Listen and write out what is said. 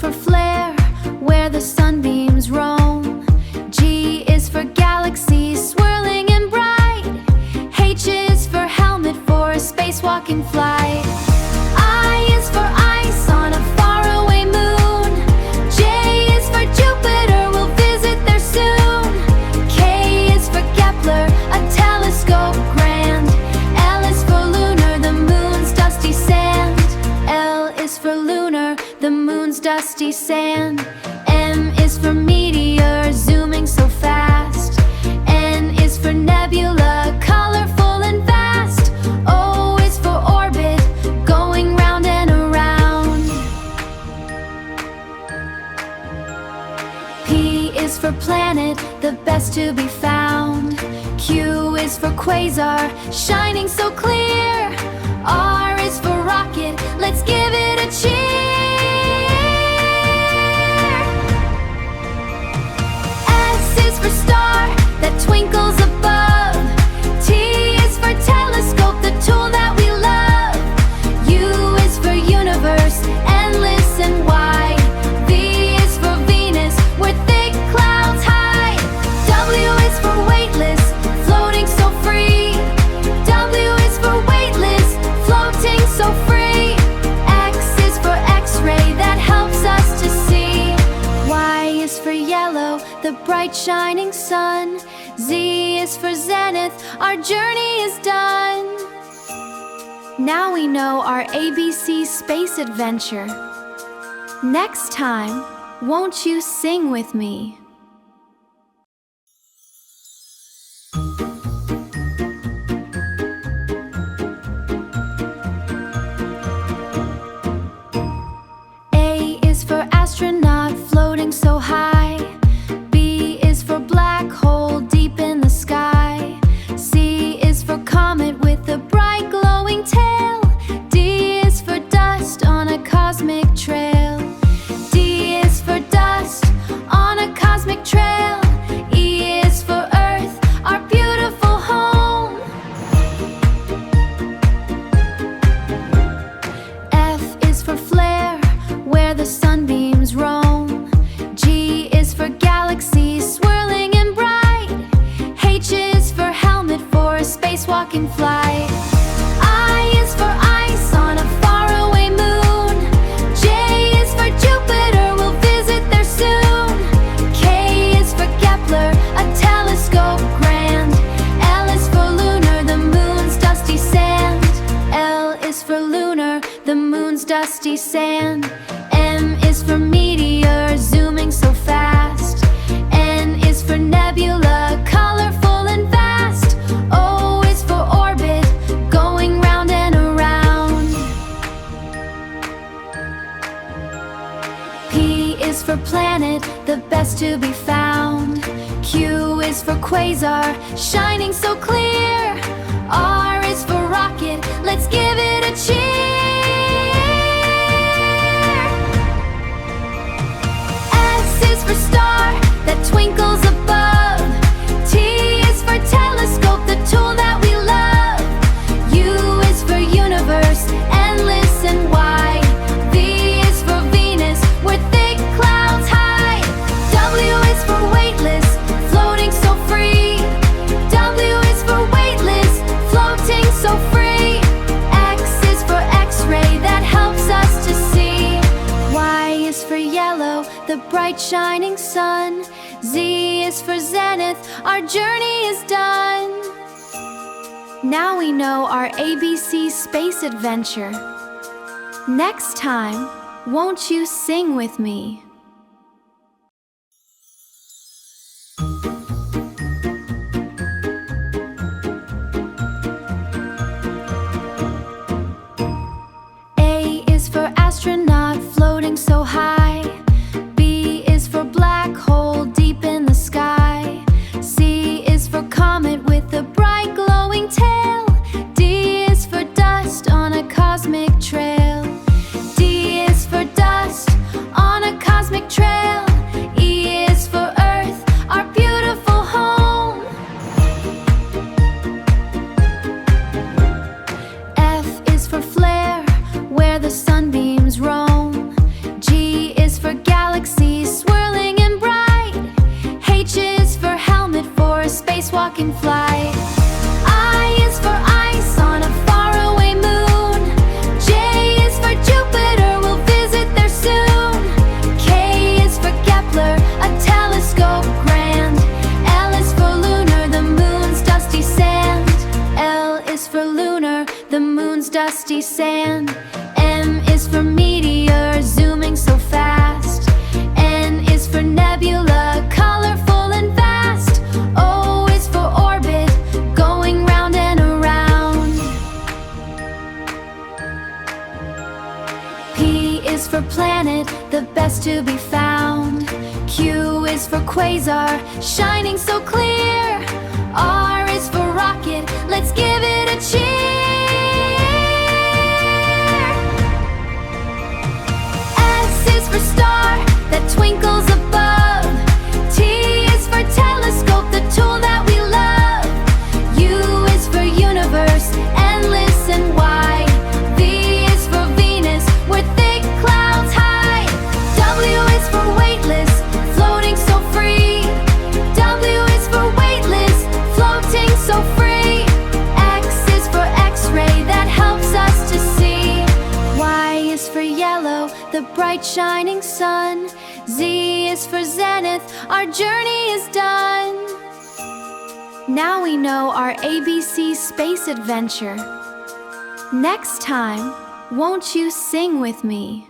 for flare, where the sunbeams roam. G is for galaxies, swirling and bright. H is for helmet for a spacewalking flight. I is for ice on a faraway moon. J is for Jupiter, we'll visit there soon. K is for Kepler, a telescope grand. L is for lunar, the moon's dusty sand. L is for lunar, the moon's dusty sand. M is for meteor, zooming so fast. N is for nebula, colorful and vast. O is for orbit, going round and around. P is for planet, the best to be found. Q is for quasar, shining so clear. R is for rocket, let's give it a cheer. S is for star, that twinkles above. T is for telescope, the tool that we love. U is for universe, endless and wide. V is for Venus, where thick clouds hide. W is for weightless, floating so free. W is for weightless, floating so free. X is for X-ray, that helps us to see. Y is for yellow, the bright shining sun. Z is for zenith, our journey is done. Now we know our ABC space adventure. Next time, won't you sing with me? A is for astronaut, floating so high. B is for black hole, deep in the sky. C is for comet with a bright glowing tail. D is for dust on a cosmic trail. D is for dust on a cosmic trail. E is for earth, our beautiful home. F is for flare, where the sunbeams roam. G is for galaxies, swirling and bright. H is for helmet for a spacewalking flight. I is for ice on a faraway moon. J is for Jupiter, we'll visit there soon. K is for Kepler, a telescope grand. L is for lunar, the moon's dusty sand. L is for lunar, the moon's dusty sand. M is for meteor, zooming so fast. N is for nebula, colorful and vast. O is for orbit, going round and around. P is for planet, the best to be found. Q is for quasar, shining so clear. R is for rocket, let's give it a cheer. S is for star, that twinkles above. T is for telescope, the tool that we love. U is for universe, endless and wide. V is for Venus, where thick clouds hide. W is for weightless, floating so free. W is for weightless, floating so free. X is for X-ray, that helps us to see. Y is for yellow, the bright shining sun. Z is for zenith, our journey is done. Now we know our ABC space adventure. Next time, won't you sing with me? A is for astronaut, floating so high. B is for black hole, deep in the sky. C is for comet with a bright glowing tail. D is for dust on a cosmic trail. D is for dust on a cosmic planet, the best to be found. Q is for quasar, shining so clear. R is for rocket, let's give it a cheer. S is for star, that twinkles above. T is for telescope, the tool that we love. U is for universe, endless and wide. V is for Venus, where thick clouds hide. W is for weightless, floating so free. W is for weightless, floating so free. X is for X-ray, that helps us to see. Y is for yellow, the bright shining sun. Z is for zenith, our journey is done. Now we know our ABC space adventure. Next time, won't you sing with me?